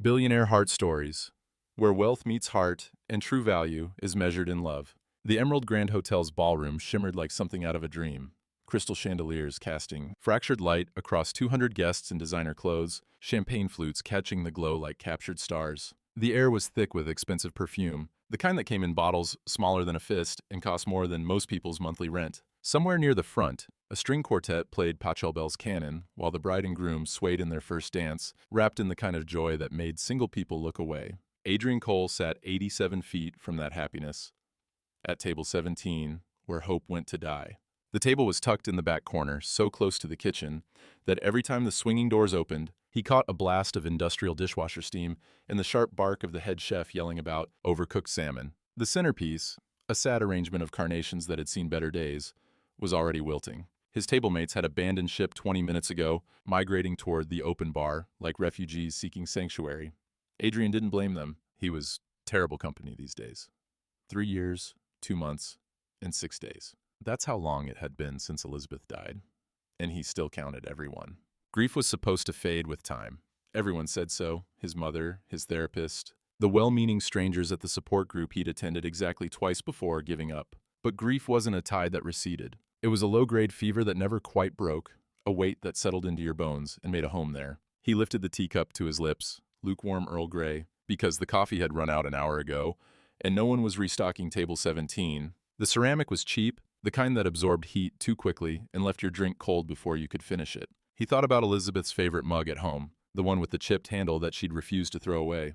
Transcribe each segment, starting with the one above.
Billionaire Heart Stories, where wealth meets heart and true value is measured in love. The Emerald Grand Hotel's ballroom shimmered like something out of a dream. Crystal chandeliers casting fractured light across 200 guests in designer clothes, champagne flutes catching the glow like captured stars. The air was thick with expensive perfume, the kind that came in bottles smaller than a fist and cost more than most people's monthly rent. Somewhere near the front, a string quartet played Pachelbel's canon, while the bride and groom swayed in their first dance, wrapped in the kind of joy that made single people look away. Adrian Cole sat 87 feet from that happiness, at table 17, where hope went to die. The table was tucked in the back corner, so close to the kitchen, that every time the swinging doors opened, he caught a blast of industrial dishwasher steam and the sharp bark of the head chef yelling about overcooked salmon. The centerpiece, a sad arrangement of carnations that had seen better days, was already wilting. His table mates had abandoned ship 20 minutes ago, migrating toward the open bar like refugees seeking sanctuary. Adrian didn't blame them. He was terrible company these days. 3 years, 2 months, and 6 days. That's how long it had been since Elizabeth died. And he still counted everyone. Grief was supposed to fade with time. Everyone said so. His mother, his therapist, the well-meaning strangers at the support group he'd attended exactly twice before giving up. But grief wasn't a tide that receded. It was a low-grade fever that never quite broke, a weight that settled into your bones and made a home there. He lifted the teacup to his lips, lukewarm Earl Grey, because the coffee had run out an hour ago, and no one was restocking table 17. The ceramic was cheap, the kind that absorbed heat too quickly and left your drink cold before you could finish it. He thought about Elizabeth's favorite mug at home, the one with the chipped handle that she'd refused to throw away.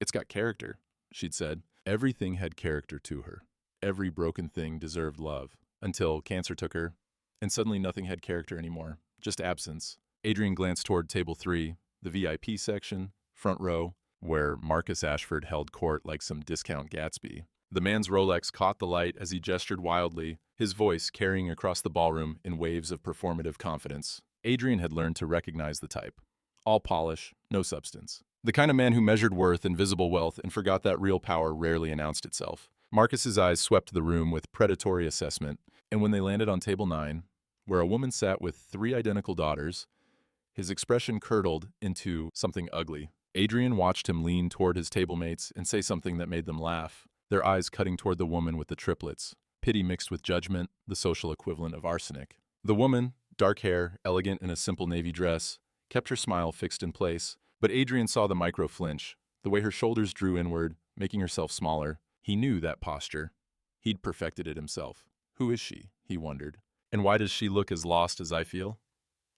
"It's got character," she'd said. Everything had character to her. Every broken thing deserved love. Until cancer took her, and suddenly nothing had character anymore, just absence. Adrian glanced toward table 3, the VIP section, front row, where Marcus Ashford held court like some discount Gatsby. The man's Rolex caught the light as he gestured wildly, his voice carrying across the ballroom in waves of performative confidence. Adrian had learned to recognize the type. All polish, no substance. The kind of man who measured worth in visible wealth and forgot that real power rarely announced itself. Marcus's eyes swept the room with predatory assessment, and when they landed on table 9, where a woman sat with 3 identical daughters, his expression curdled into something ugly. Adrian watched him lean toward his table mates and say something that made them laugh, their eyes cutting toward the woman with the triplets, pity mixed with judgment, the social equivalent of arsenic. The woman, dark hair, elegant in a simple navy dress, kept her smile fixed in place, but Adrian saw the micro flinch, the way her shoulders drew inward, making herself smaller. He knew that posture. He'd perfected it himself. Who is she? He wondered. And why does she look as lost as I feel?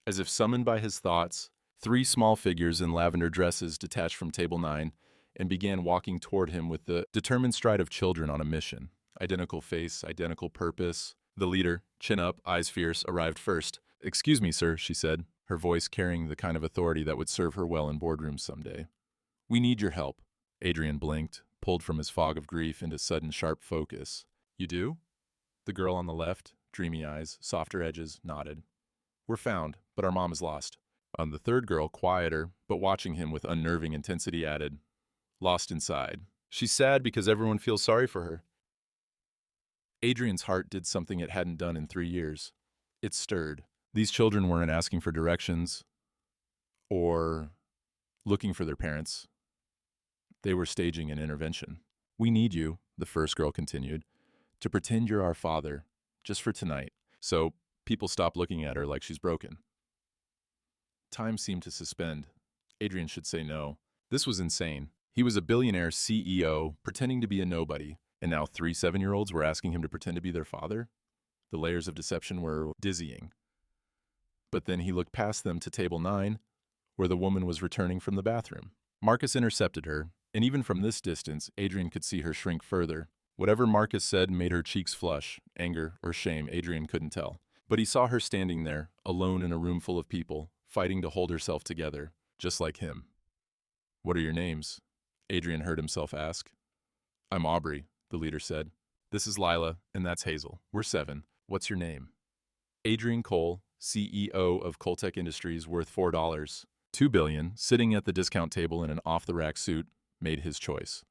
As if summoned by his thoughts, 3 small figures in lavender dresses detached from table 9 and began walking toward him with the determined stride of children on a mission. Identical face, identical purpose. The leader, chin up, eyes fierce, arrived first. "Excuse me, sir," she said, her voice carrying the kind of authority that would serve her well in boardrooms someday. "We need your help." Adrian blinked, pulled from his fog of grief into sudden sharp focus. "You do?" The girl on the left, dreamy eyes, softer edges, nodded. "We're found, but our mom is lost." On the third girl, quieter, but watching him with unnerving intensity, added, "Lost inside. She's sad because everyone feels sorry for her." Adrian's heart did something it hadn't done in 3 years. It stirred. These children weren't asking for directions or looking for their parents. They were staging an intervention. "We need you," the first girl continued, "to pretend you're our father, just for tonight, so people stop looking at her like she's broken." Time seemed to suspend. Adrian should say no. This was insane. He was a billionaire CEO, pretending to be a nobody, and now 3 7-year-olds were asking him to pretend to be their father? The layers of deception were dizzying. But then he looked past them to table 9, where the woman was returning from the bathroom. Marcus intercepted her, and even from this distance, Adrian could see her shrink further. Whatever Marcus said made her cheeks flush, anger or shame, Adrian couldn't tell. But he saw her standing there, alone in a room full of people, fighting to hold herself together, just like him. "What are your names?" Adrian heard himself ask. "I'm Aubrey," the leader said. "This is Lila, and that's Hazel. We're 7. What's your name?" Adrian Cole, CEO of Coltech Industries, worth $4, $2 billion, sitting at the discount table in an off-the-rack suit, made his choice.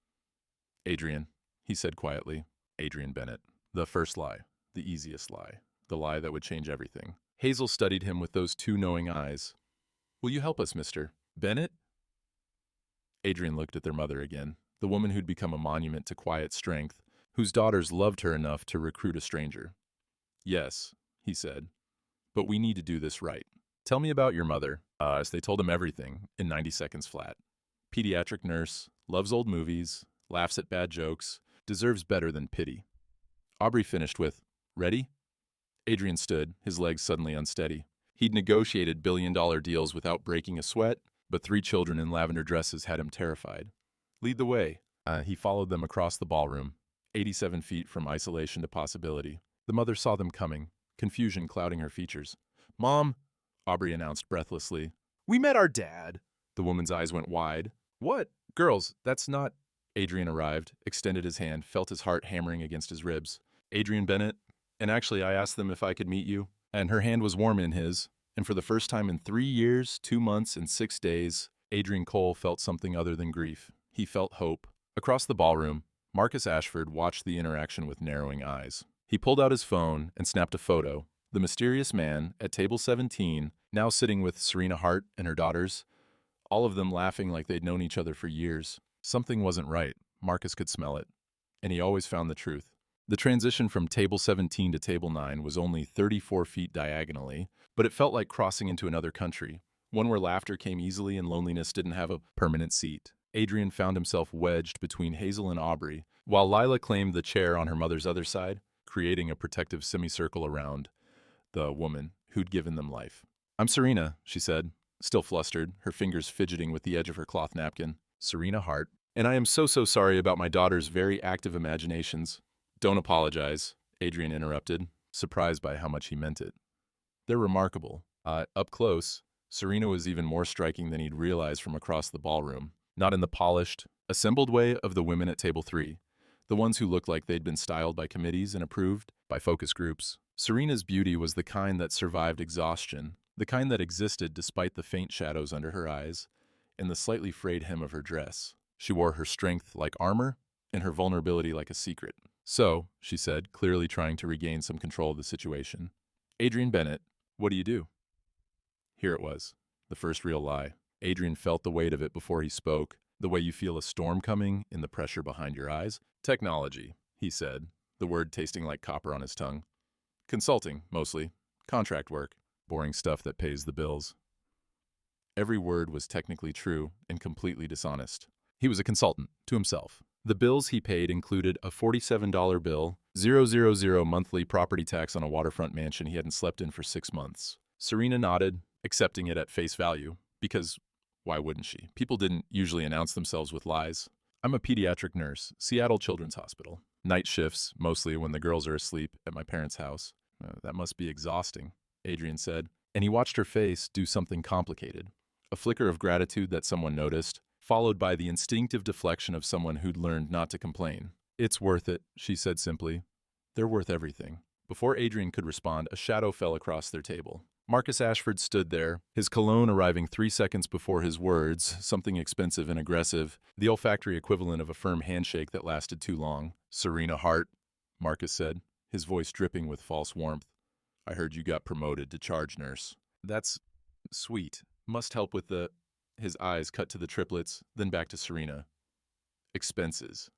"Adrian," he said quietly. Adrian Bennett. The first lie, the easiest lie, the lie that would change everything. Hazel studied him with those 2 knowing eyes. "Will you help us, Mr. Bennett?" Adrian looked at their mother again, the woman who'd become a monument to quiet strength, whose daughters loved her enough to recruit a stranger. Yes, he said, but we need to do this right. Tell me about your mother. As they told him everything in 90 seconds flat. Pediatric nurse, loves old movies, laughs at bad jokes, deserves better than pity. Aubrey finished with, ready? Adrian stood, his legs suddenly unsteady. He'd negotiated billion-dollar deals without breaking a sweat, but 3 children in lavender dresses had him terrified. Lead the way. He followed them across the ballroom, 87 feet from isolation to possibility. The mother saw them coming, confusion clouding her features. Mom, Aubrey announced breathlessly. We met our dad. The woman's eyes went wide. What? Girls, that's not... Adrian arrived, extended his hand, felt his heart hammering against his ribs. Adrian Bennett, and actually I asked them if I could meet you, and her hand was warm in his, and for the first time in 3 years, 2 months, and 6 days, Adrian Cole felt something other than grief. He felt hope. Across the ballroom, Marcus Ashford watched the interaction with narrowing eyes. He pulled out his phone and snapped a photo. The mysterious man at table 17, now sitting with Serena Hart and her daughters, all of them laughing like they'd known each other for years. Something wasn't right. Marcus could smell it. And he always found the truth. The transition from table 17 to table 9 was only 34 feet diagonally, but it felt like crossing into another country, one where laughter came easily and loneliness didn't have a permanent seat. Adrian found himself wedged between Hazel and Aubrey, while Lila claimed the chair on her mother's other side, creating a protective semicircle around the woman who'd given them life. I'm Serena, she said, still flustered, her fingers fidgeting with the edge of her cloth napkin. Serena Hart. And I am so sorry about my daughter's very active imaginations. Don't apologize, Adrian interrupted, surprised by how much he meant it. They're remarkable. Up close, Serena was even more striking than he'd realized from across the ballroom. Not in the polished, assembled way of the women at table 3, the ones who looked like they'd been styled by committees and approved by focus groups. Serena's beauty was the kind that survived exhaustion, the kind that existed despite the faint shadows under her eyes and the slightly frayed hem of her dress. She wore her strength like armor and her vulnerability like a secret. So, she said, clearly trying to regain some control of the situation. Adrian Bennett, what do you do? Here it was, the first real lie. Adrian felt the weight of it before he spoke, the way you feel a storm coming in the pressure behind your eyes. Technology, he said, the word tasting like copper on his tongue. Consulting, mostly. Contract work. Boring stuff that pays the bills. Every word was technically true and completely dishonest. He was a consultant, to himself. The bills he paid included a $47 bill, 000 monthly property tax on a waterfront mansion he hadn't slept in for 6 months. Serena nodded, accepting it at face value, because why wouldn't she? People didn't usually announce themselves with lies. I'm a pediatric nurse, Seattle Children's Hospital. Night shifts, mostly when the girls are asleep at my parents' house. That must be exhausting, Adrian said, and he watched her face do something complicated. A flicker of gratitude that someone noticed, followed by the instinctive deflection of someone who'd learned not to complain. It's worth it, she said simply. They're worth everything. Before Adrian could respond, a shadow fell across their table. Marcus Ashford stood there, his cologne arriving 3 seconds before his words, something expensive and aggressive, the olfactory equivalent of a firm handshake that lasted too long. Serena Hart, Marcus said, his voice dripping with false warmth. I heard you got promoted to charge nurse. That's sweet. Must help with the... His eyes cut to the triplets, then back to Serena. Expenses.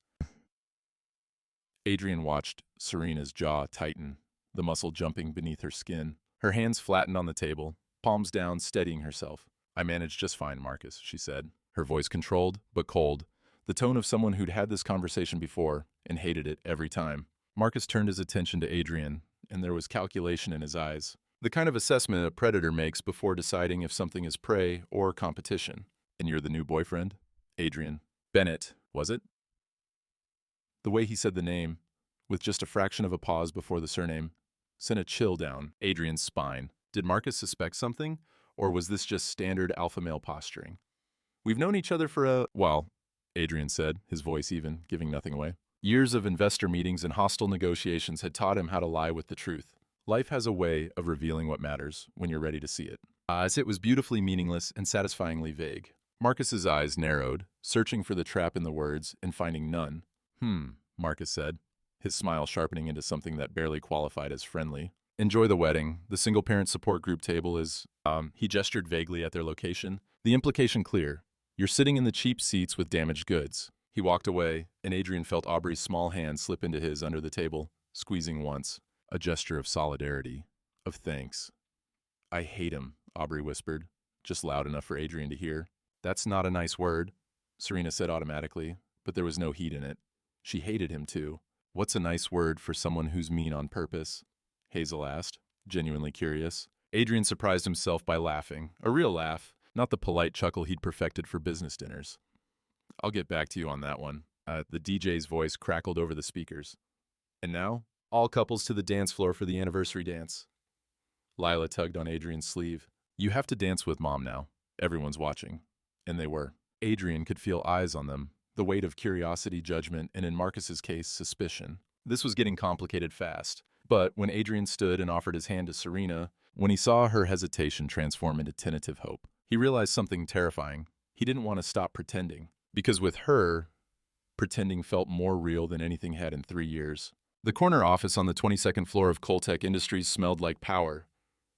Adrian watched Serena's jaw tighten, the muscle jumping beneath her skin. Her hands flattened on the table, palms down, steadying herself. I managed just fine, Marcus, she said, her voice controlled, but cold, the tone of someone who'd had this conversation before and hated it every time. Marcus turned his attention to Adrian, and there was calculation in his eyes. The kind of assessment a predator makes before deciding if something is prey or competition. And you're the new boyfriend? Adrian. Bennett, was it? The way he said the name, with just a fraction of a pause before the surname, sent a chill down Adrian's spine. Did Marcus suspect something, or was this just standard alpha male posturing? We've known each other for well, Adrian said, his voice even, giving nothing away. Years of investor meetings and hostile negotiations had taught him how to lie with the truth. Life has a way of revealing what matters when you're ready to see it. As it was beautifully meaningless and satisfyingly vague. Marcus's eyes narrowed, searching for the trap in the words and finding none. Marcus said, his smile sharpening into something that barely qualified as friendly. Enjoy the wedding. The single-parent support group table is, he gestured vaguely at their location, the implication clear. You're sitting in the cheap seats with damaged goods. He walked away, and Adrian felt Aubrey's small hand slip into his under the table, squeezing once. A gesture of solidarity, of thanks. I hate him, Aubrey whispered, just loud enough for Adrian to hear. That's not a nice word, Serena said automatically, but there was no heat in it. She hated him too. What's a nice word for someone who's mean on purpose? Hazel asked, genuinely curious. Adrian surprised himself by laughing, a real laugh, not the polite chuckle he'd perfected for business dinners. I'll get back to you on that one. The DJ's voice crackled over the speakers. And now, all couples to the dance floor for the anniversary dance. Lila tugged on Adrian's sleeve. You have to dance with Mom now. Everyone's watching. And they were. Adrian could feel eyes on them, the weight of curiosity, judgment, and in Marcus's case, suspicion. This was getting complicated fast. But when Adrian stood and offered his hand to Serena, when he saw her hesitation transform into tentative hope, he realized something terrifying. He didn't want to stop pretending. Because with her, pretending felt more real than anything had in 3 years. The corner office on the 22nd floor of Coltech Industries smelled like power,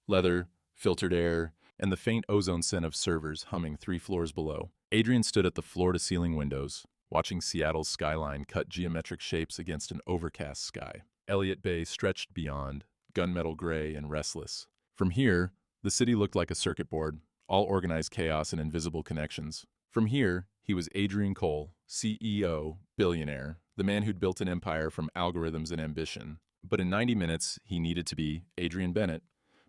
leather, filtered air, and the faint ozone scent of servers humming 3 floors below. Adrian stood at the floor-to-ceiling windows, watching Seattle's skyline cut geometric shapes against an overcast sky. Elliott Bay stretched beyond, gunmetal gray and restless. From here, the city looked like a circuit board, all organized chaos and invisible connections. From here, he was Adrian Cole, CEO, billionaire, the man who'd built an empire from algorithms and ambition. But in 90 minutes, he needed to be Adrian Bennett,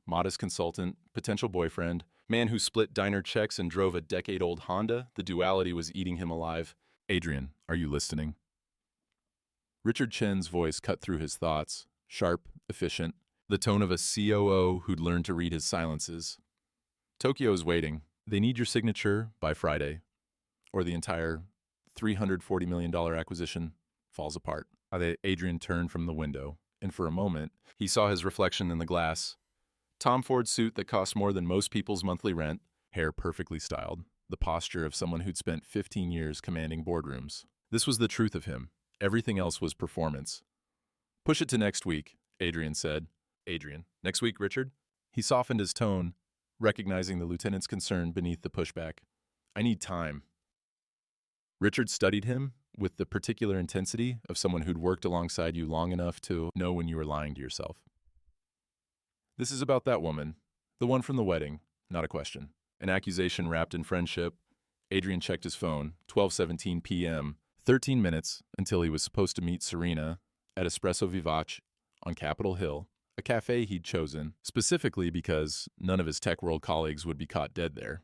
modest consultant, potential boyfriend, man who split diner checks and drove a decade-old Honda. The duality was eating him alive. Adrian, are you listening? Richard Chen's voice cut through his thoughts, sharp, efficient, the tone of a COO who'd learned to read his silences. Tokyo's waiting. They need your signature by Friday, or the entire $340 million acquisition falls apart. Adrian turned from the window, and for a moment, he saw his reflection in the glass. Tom Ford suit that cost more than most people's monthly rent, hair perfectly styled, the posture of someone who'd spent 15 years commanding boardrooms. This was the truth of him. Everything else was performance. Push it to next week, Adrian said. Adrian, next week, Richard? He softened his tone, recognizing the lieutenant's concern beneath the pushback. I need time. Richard studied him with the particular intensity of someone who'd worked alongside you long enough to know when you were lying to yourself. This is about that woman, the one from the wedding, not a question. An accusation wrapped in friendship. Adrian checked his phone, 12:17 p.m., 13 minutes until he was supposed to meet Serena at Espresso Vivace on Capitol Hill, a cafe he'd chosen specifically because none of his tech world colleagues would be caught dead there.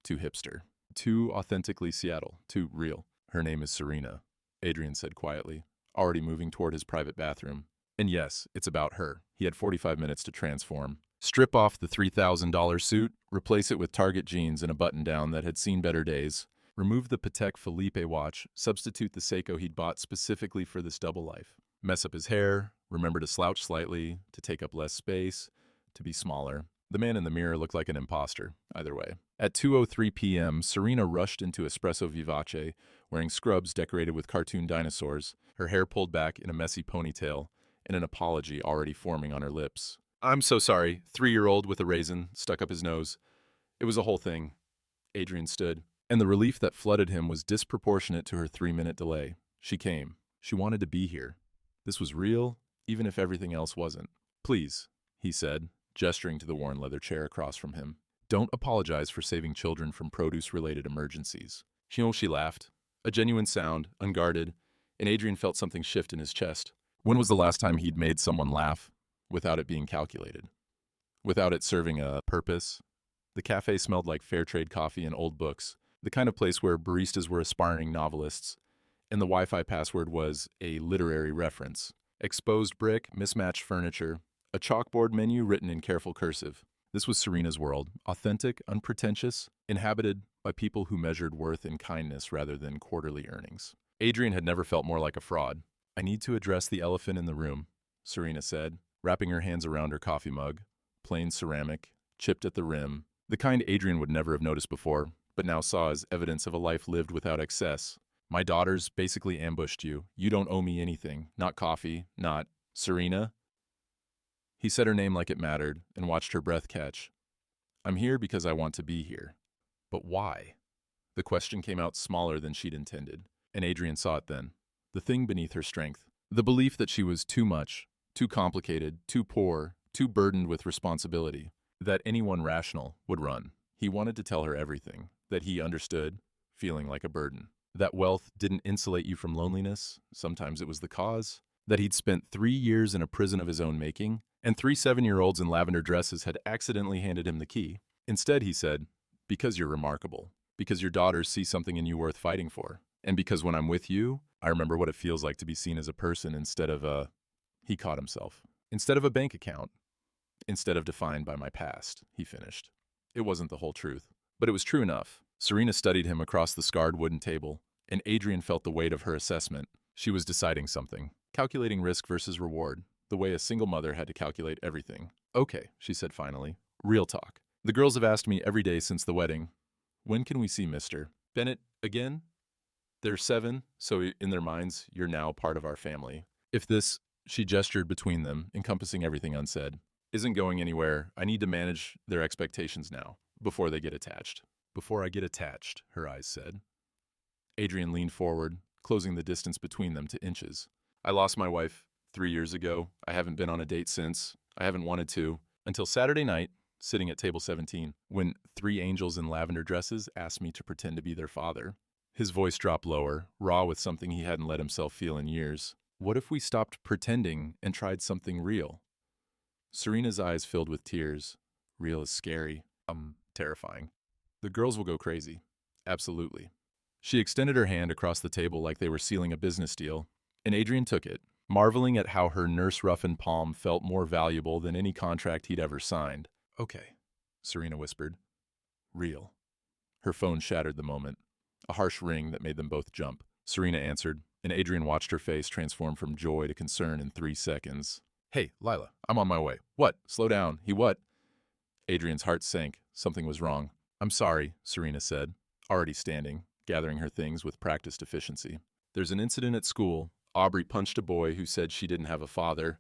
Too hipster. Too authentically Seattle. Too real. Her name is Serena, Adrian said quietly, already moving toward his private bathroom. And yes, it's about her. He had 45 minutes to transform. Strip off the $3,000 suit, replace it with Target jeans and a button-down that had seen better days. Remove the Patek Philippe watch, substitute the Seiko he'd bought specifically for this double life. Mess up his hair, remember to slouch slightly, to take up less space, to be smaller. The man in the mirror looked like an imposter, either way. At 2:03 p.m., Serena rushed into Espresso Vivace, wearing scrubs decorated with cartoon dinosaurs, her hair pulled back in a messy ponytail, and an apology already forming on her lips. I'm so sorry, 3-year-old with a raisin stuck up his nose. It was a whole thing. Adrian stood, and the relief that flooded him was disproportionate to her 3-minute delay. She came. She wanted to be here. This was real, even if everything else wasn't. Please, he said, gesturing to the worn leather chair across from him. Don't apologize for saving children from produce-related emergencies. She laughed. A genuine sound, unguarded, and Adrian felt something shift in his chest. When was the last time he'd made someone laugh without it being calculated? Without it serving a purpose? The cafe smelled like fair trade coffee and old books, the kind of place where baristas were aspiring novelists, and the Wi-Fi password was a literary reference. Exposed brick, mismatched furniture, a chalkboard menu written in careful cursive. This was Serena's world, authentic, unpretentious, inhabited by people who measured worth in kindness rather than quarterly earnings. Adrian had never felt more like a fraud. I need to address the elephant in the room, Serena said, wrapping her hands around her coffee mug. Plain ceramic, chipped at the rim, the kind Adrian would never have noticed before, but now saw as evidence of a life lived without excess. My daughters basically ambushed you. You don't owe me anything. Not coffee, not Serena. He said her name like it mattered and watched her breath catch. I'm here because I want to be here. But why? The question came out smaller than she'd intended, and Adrian saw it then. The thing beneath her strength. The belief that she was too much, too complicated, too poor, too burdened with responsibility, that anyone rational would run. He wanted to tell her everything, that he understood, feeling like a burden. That wealth didn't insulate you from loneliness, sometimes it was the cause. That he'd spent 3 years in a prison of his own making, and 3 7-year-olds in lavender dresses had accidentally handed him the key. Instead, he said, because you're remarkable, because your daughters see something in you worth fighting for, and because when I'm with you, I remember what it feels like to be seen as a person instead of a, he caught himself, instead of a bank account, instead of defined by my past, he finished. It wasn't the whole truth, but it was true enough. Serena studied him across the scarred wooden table, and Adrian felt the weight of her assessment. She was deciding something, calculating risk versus reward, the way a single mother had to calculate everything. Okay, she said finally. Real talk. The girls have asked me every day since the wedding, when can we see Mr. Bennett again? They're 7, so in their minds, you're now part of our family. If this, she gestured between them, encompassing everything unsaid, isn't going anywhere, I need to manage their expectations now, before they get attached. Before I get attached, her eyes said. Adrian leaned forward, closing the distance between them to inches. I lost my wife 3 years ago. I haven't been on a date since. I haven't wanted to. Until Saturday night, sitting at table 17, when 3 angels in lavender dresses asked me to pretend to be their father. His voice dropped lower, raw with something he hadn't let himself feel in years. What if we stopped pretending and tried something real? Serena's eyes filled with tears. Real is scary. Terrifying. The girls will go crazy. Absolutely. She extended her hand across the table like they were sealing a business deal, and Adrian took it, marveling at how her nurse-roughened palm felt more valuable than any contract he'd ever signed. Okay, Serena whispered. Real. Her phone shattered the moment. A harsh ring that made them both jump. Serena answered, and Adrian watched her face transform from joy to concern in 3 seconds. Hey, Lila, I'm on my way. What? Slow down. He what? Adrian's heart sank. Something was wrong. I'm sorry, Serena said, already standing, gathering her things with practiced efficiency. There's an incident at school. Aubrey punched a boy who said she didn't have a father.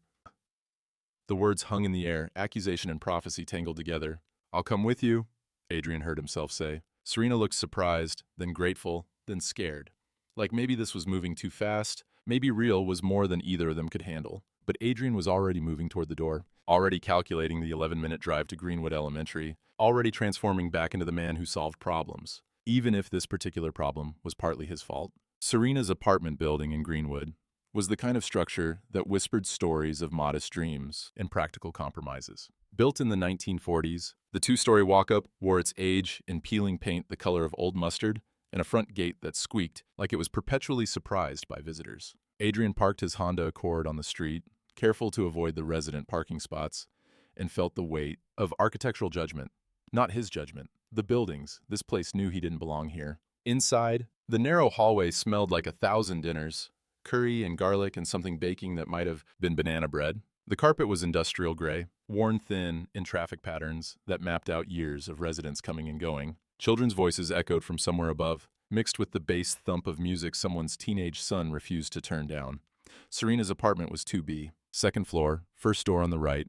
The words hung in the air, accusation and prophecy tangled together. I'll come with you, Adrian heard himself say. Serena looked surprised, then grateful, then scared. Like maybe this was moving too fast, maybe real was more than either of them could handle. But Adrian was already moving toward the door, already calculating the 11-minute drive to Greenwood Elementary, already transforming back into the man who solved problems, even if this particular problem was partly his fault. Serena's apartment building in Greenwood was the kind of structure that whispered stories of modest dreams and practical compromises. Built in the 1940s, the 2-story walk-up wore its age in peeling paint the color of old mustard and a front gate that squeaked like it was perpetually surprised by visitors. Adrian parked his Honda Accord on the street, careful to avoid the resident parking spots, and felt the weight of architectural judgment. Not his judgment. The buildings. This place knew he didn't belong here. Inside, the narrow hallway smelled like 1,000 dinners, curry and garlic and something baking that might have been banana bread. The carpet was industrial gray, worn thin in traffic patterns that mapped out years of residents coming and going. Children's voices echoed from somewhere above, mixed with the bass thump of music someone's teenage son refused to turn down. Serena's apartment was 2B, 2nd floor, first door on the right,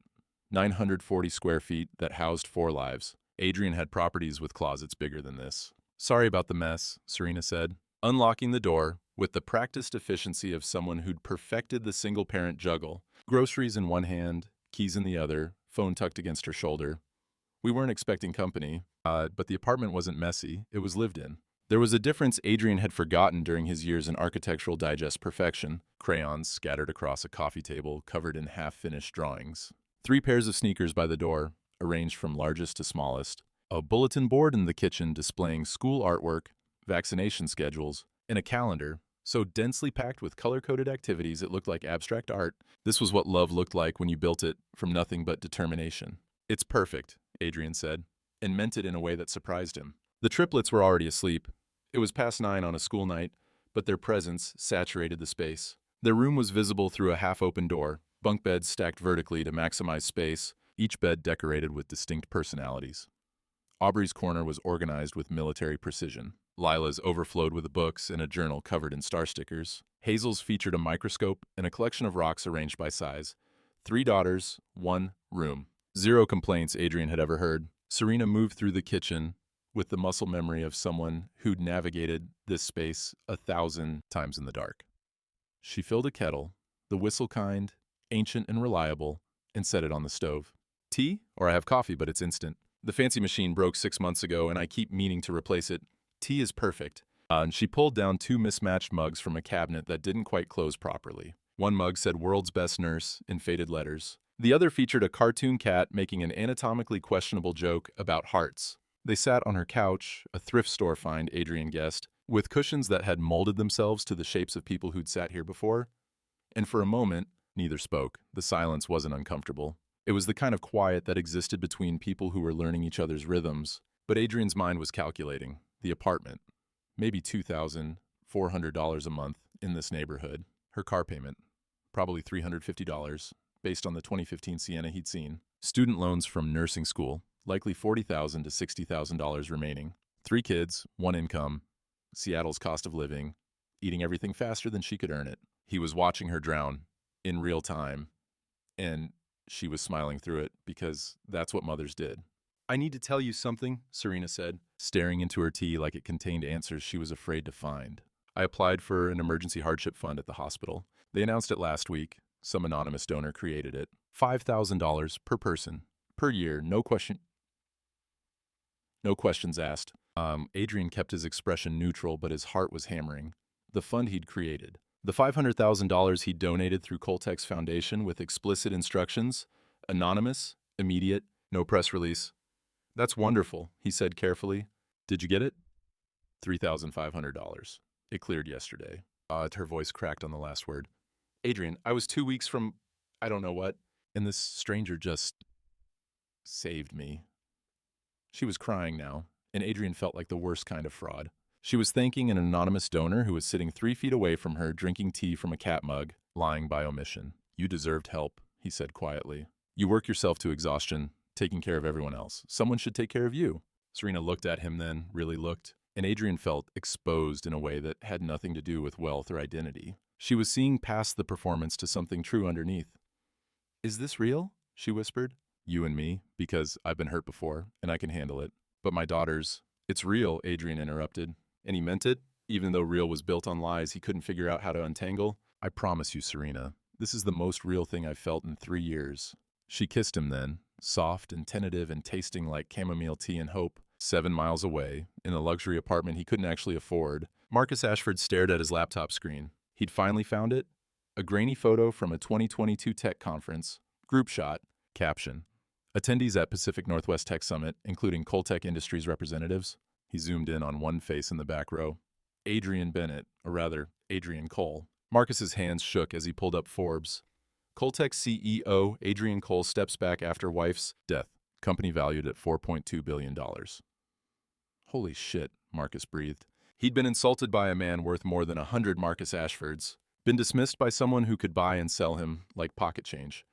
940 square feet that housed 4 lives. Adrian had properties with closets bigger than this. Sorry about the mess, Serena said, unlocking the door with the practiced efficiency of someone who'd perfected the single-parent juggle. Groceries in one hand, keys in the other, phone tucked against her shoulder. We weren't expecting company, but the apartment wasn't messy. It was lived in. There was a difference Adrian had forgotten during his years in Architectural Digest perfection. Crayons scattered across a coffee table covered in half-finished drawings. 3 pairs of sneakers by the door, arranged from largest to smallest. A bulletin board in the kitchen displaying school artwork, vaccination schedules, and a calendar so densely packed with color-coded activities it looked like abstract art. This was what love looked like when you built it from nothing but determination. It's perfect, Adrian said, and meant it in a way that surprised him. The triplets were already asleep. It was past 9 on a school night, but their presence saturated the space. Their room was visible through a half-open door, bunk beds stacked vertically to maximize space, each bed decorated with distinct personalities. Aubrey's corner was organized with military precision. Lila's overflowed with books and a journal covered in star stickers. Hazel's featured a microscope and a collection of rocks arranged by size. 3 daughters, 1 room. 0 complaints Adrian had ever heard. Serena moved through the kitchen with the muscle memory of someone who'd navigated this space 1,000 times in the dark. She filled a kettle, the whistle kind, ancient and reliable, and set it on the stove. Tea? Or I have coffee, but it's instant. The fancy machine broke 6 months ago, and I keep meaning to replace it. Tea is perfect. And she pulled down 2 mismatched mugs from a cabinet that didn't quite close properly. One mug said "World's Best Nurse" in faded letters. The other featured a cartoon cat making an anatomically questionable joke about hearts. They sat on her couch, a thrift store find, Adrian guessed, with cushions that had molded themselves to the shapes of people who'd sat here before. And for a moment, neither spoke. The silence wasn't uncomfortable. It was the kind of quiet that existed between people who were learning each other's rhythms. But Adrian's mind was calculating. The apartment. Maybe $2,400 a month in this neighborhood. Her car payment. Probably $350, based on the 2015 Sienna he'd seen. Student loans from nursing school. Likely $40,000 to $60,000 remaining. 3 kids, 1 income. Seattle's cost of living. Eating everything faster than she could earn it. He was watching her drown in real time, and she was smiling through it because that's what mothers did. "I need to tell you something," Serena said, staring into her tea like it contained answers she was afraid to find. "I applied for an emergency hardship fund at the hospital. They announced it last week. Some anonymous donor created it. $5,000 per person, per year, no questions asked." Adrian kept his expression neutral, but his heart was hammering. The fund he'd created. The $500,000 he'd donated through Coltech's foundation with explicit instructions. Anonymous, immediate, no press release. "That's wonderful," he said carefully. "Did you get it?" $3,500. It cleared yesterday. Her voice cracked on the last word. "Adrian, I was 2 weeks from I don't know what, and this stranger just saved me." She was crying now, and Adrian felt like the worst kind of fraud. She was thanking an anonymous donor who was sitting 3 feet away from her, drinking tea from a cat mug, lying by omission. "You deserved help," he said quietly. "You work yourself to exhaustion, taking care of everyone else. Someone should take care of you." Serena looked at him then, really looked, and Adrian felt exposed in a way that had nothing to do with wealth or identity. She was seeing past the performance to something true underneath. "Is this real?" she whispered. "You and me, because I've been hurt before, and I can handle it. But my daughters—" "It's real," Adrian interrupted. And he meant it, even though real was built on lies he couldn't figure out how to untangle. "I promise you, Serena, this is the most real thing I've felt in 3 years. She kissed him then, soft and tentative and tasting like chamomile tea and hope. 7 miles away, in a luxury apartment he couldn't actually afford, Marcus Ashford stared at his laptop screen. He'd finally found it. A grainy photo from a 2022 tech conference. Group shot. Caption: "Attendees at Pacific Northwest Tech Summit, including Coltech Industries representatives." He zoomed in on one face in the back row. Adrian Bennett, or rather, Adrian Cole. Marcus's hands shook as he pulled up Forbes. Coltech CEO Adrian Cole steps back after wife's death. Company valued at $4.2 billion. Holy shit, Marcus breathed. He'd been insulted by a man worth more than 100 Marcus Ashfords. Been dismissed by someone who could buy and sell him like pocket change.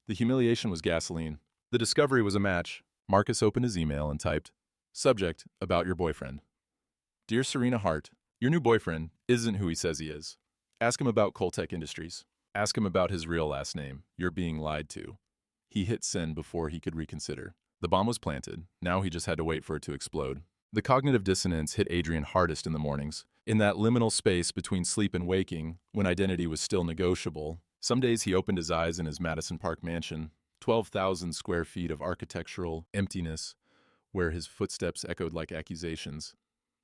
The humiliation was gasoline. The discovery was a match. Marcus opened his email and typed, "Subject, about your boyfriend. Dear Serena Hart, your new boyfriend isn't who he says he is. Ask him about Coltech Industries. Ask him about his real last name. You're being lied to." He hit send before he could reconsider. The bomb was planted. Now he just had to wait for it to explode. The cognitive dissonance hit Adrian hardest in the mornings. In that liminal space between sleep and waking, when identity was still negotiable. Some days he opened his eyes in his Madison Park mansion, 12,000 square feet of architectural emptiness, where his footsteps echoed like accusations,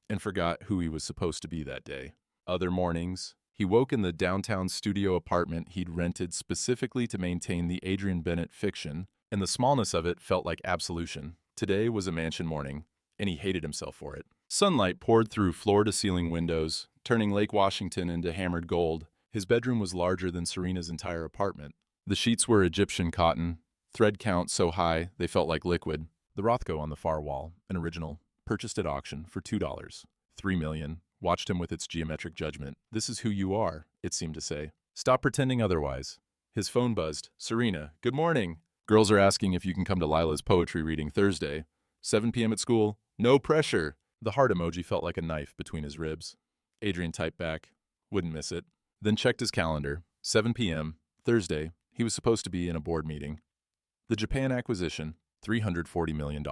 and forgot who he was supposed to be that day. Other mornings, he woke in the downtown studio apartment he'd rented specifically to maintain the Adrian Bennett fiction, and the smallness of it felt like absolution. Today was a mansion morning, and he hated himself for it. Sunlight poured through floor-to-ceiling windows, turning Lake Washington into hammered gold. His bedroom was larger than Serena's entire apartment. The sheets were Egyptian cotton, thread count so high they felt like liquid. The Rothko on the far wall, an original, purchased at auction for $2. $3 million, watched him with its geometric judgment. "This is who you are," it seemed to say. "Stop pretending otherwise." His phone buzzed. "Serena, good morning. Girls are asking if you can come to Lila's poetry reading Thursday. 7 p.m. at school. No pressure." The heart emoji felt like a knife between his ribs. Adrian typed back, "Wouldn't miss it." Then checked his calendar. 7 p.m., Thursday. He was supposed to be in a board meeting. The Japan acquisition, $340 million.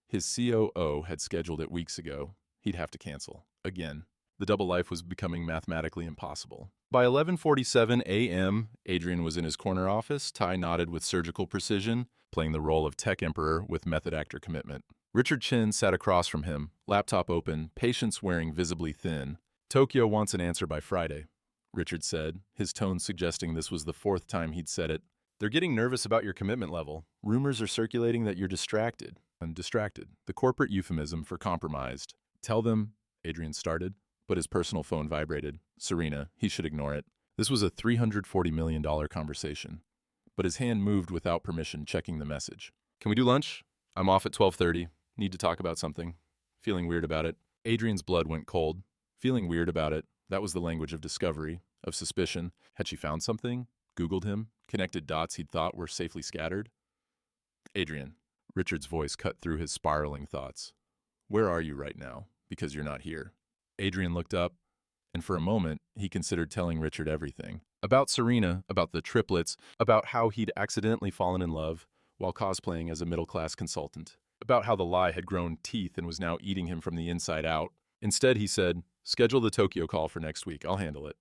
His COO had scheduled it weeks ago. He'd have to cancel. Again. The double life was becoming mathematically impossible. By 11:47 a.m., Adrian was in his corner office, tie knotted with surgical precision, playing the role of tech emperor with method actor commitment. Richard Chin sat across from him, laptop open, patience wearing visibly thin. "Tokyo wants an answer by Friday," Richard said, his tone suggesting this was the fourth time he'd said it. "They're getting nervous about your commitment level. Rumors are circulating that you're distracted." Distracted, the corporate euphemism for compromised. "Tell them," Adrian started, but his personal phone vibrated. Serena, he should ignore it. This was a $340 million conversation. But his hand moved without permission, checking the message. "Can we do lunch? I'm off at 12:30. Need to talk about something. Feeling weird about it." Adrian's blood went cold. Feeling weird about it. That was the language of discovery, of suspicion. Had she found something? Googled him? Connected dots he'd thought were safely scattered? "Adrian." Richard's voice cut through his spiraling thoughts. "Where are you right now? Because you're not here." Adrian looked up, and for a moment, he considered telling Richard everything. About Serena, about the triplets, about how he'd accidentally fallen in love while cosplaying as a middle-class consultant, about how the lie had grown teeth and was now eating him from the inside out. Instead, he said, "Schedule the Tokyo call for next week. I'll handle it."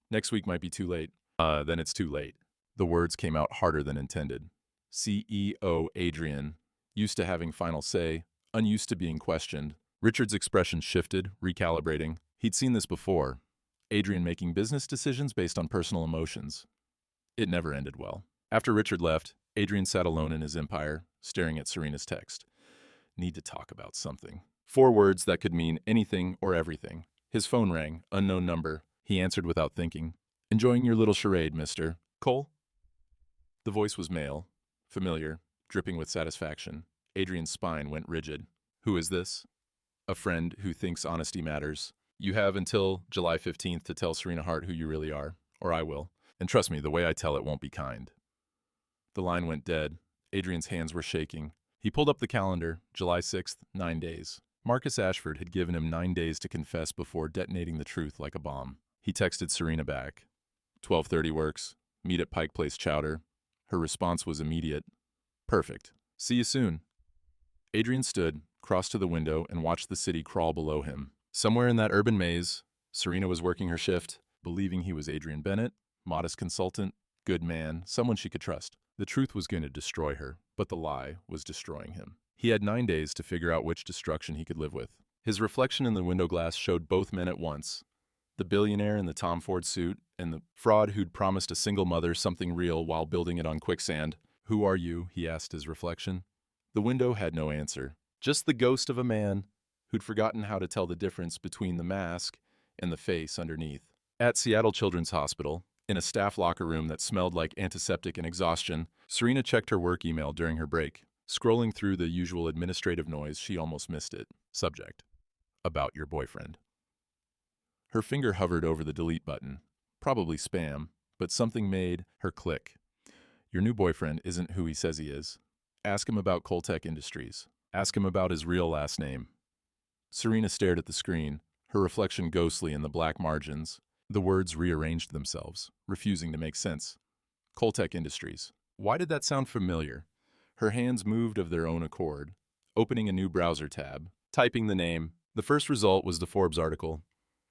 "Next week might be too late." Then it's too late." The words came out harder than intended. CEO Adrian, used to having final say, unused to being questioned. Richard's expression shifted, recalibrating. He'd seen this before. Adrian making business decisions based on personal emotions. It never ended well. After Richard left, Adrian sat alone in his empire, staring at Serena's text. Need to talk about something. 4 words that could mean anything or everything. His phone rang, unknown number. He answered without thinking. "Enjoying your little charade, Mr. Cole?" The voice was male, familiar, dripping with satisfaction. Adrian's spine went rigid. "Who is this?" "A friend who thinks honesty matters. You have until July 15th to tell Serena Hart who you really are, or I will. And trust me, the way I tell it won't be kind." The line went dead. Adrian's hands were shaking. He pulled up the calendar, July 6th, 9 days. Marcus Ashford had given him 9 days to confess before detonating the truth like a bomb. He texted Serena back. 12:30 works. Meet at Pike Place Chowder. Her response was immediate. "Perfect. See you soon." Adrian stood, crossed to the window, and watched the city crawl below him. Somewhere in that urban maze, Serena was working her shift, believing he was Adrian Bennett, modest consultant, good man, someone she could trust. The truth was going to destroy her, but the lie was destroying him. He had 9 days to figure out which destruction he could live with. His reflection in the window glass showed both men at once. The billionaire in the Tom Ford suit, and the fraud who'd promised a single mother something real while building it on quicksand. "Who are you?" he asked his reflection. The window had no answer. Just the ghost of a man who'd forgotten how to tell the difference between the mask and the face underneath. At Seattle Children's Hospital, in a staff locker room that smelled like antiseptic and exhaustion, Serena checked her work email during her break. Scrolling through the usual administrative noise, she almost missed it. Subject: about your boyfriend. Her finger hovered over the delete button. Probably spam, but something made her click. Your new boyfriend isn't who he says he is. Ask him about Coltech Industries. Ask him about his real last name. Serena stared at the screen, her reflection ghostly in the black margins. The words rearranged themselves, refusing to make sense. Coltech Industries. Why did that sound familiar? Her hands moved of their own accord, opening a new browser tab, typing the name. The first result was the Forbes article.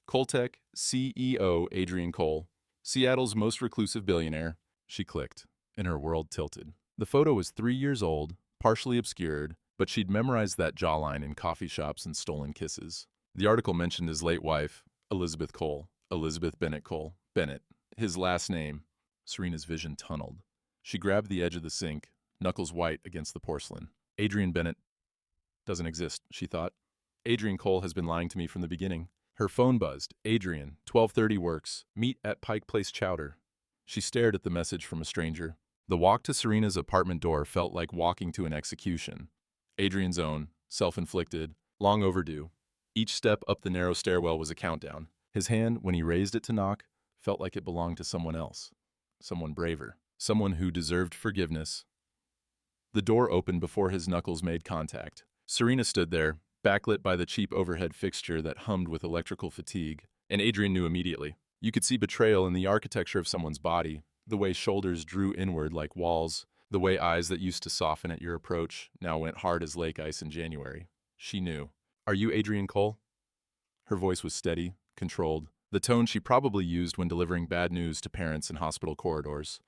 Coltech CEO Adrian Cole, Seattle's most reclusive billionaire. She clicked, and her world tilted. The photo was 3 years old, partially obscured, but she'd memorized that jawline in coffee shops and stolen kisses. The article mentioned his late wife, Elizabeth Cole, Elizabeth Bennett Cole, Bennett, his last name. Serena's vision tunneled. She grabbed the edge of the sink, knuckles white against the porcelain. Adrian Bennett doesn't exist, she thought. Adrian Cole has been lying to me from the beginning. Her phone buzzed. Adrian, 12:30 works. Meet at Pike Place Chowder. She stared at the message from a stranger. The walk to Serena's apartment door felt like walking to an execution. Adrian's own, self-inflicted, long overdue. Each step up the narrow stairwell was a countdown. His hand, when he raised it to knock, felt like it belonged to someone else. Someone braver. Someone who deserved forgiveness. The door opened before his knuckles made contact. Serena stood there, backlit by the cheap overhead fixture that hummed with electrical fatigue, and Adrian knew immediately. You could see betrayal in the architecture of someone's body, the way shoulders drew inward like walls, the The way eyes that used to soften at your approach now went hard as lake ice in January. She knew. Are you Adrian Cole? Her voice was steady, controlled, the tone she probably used when delivering bad news to parents in hospital corridors.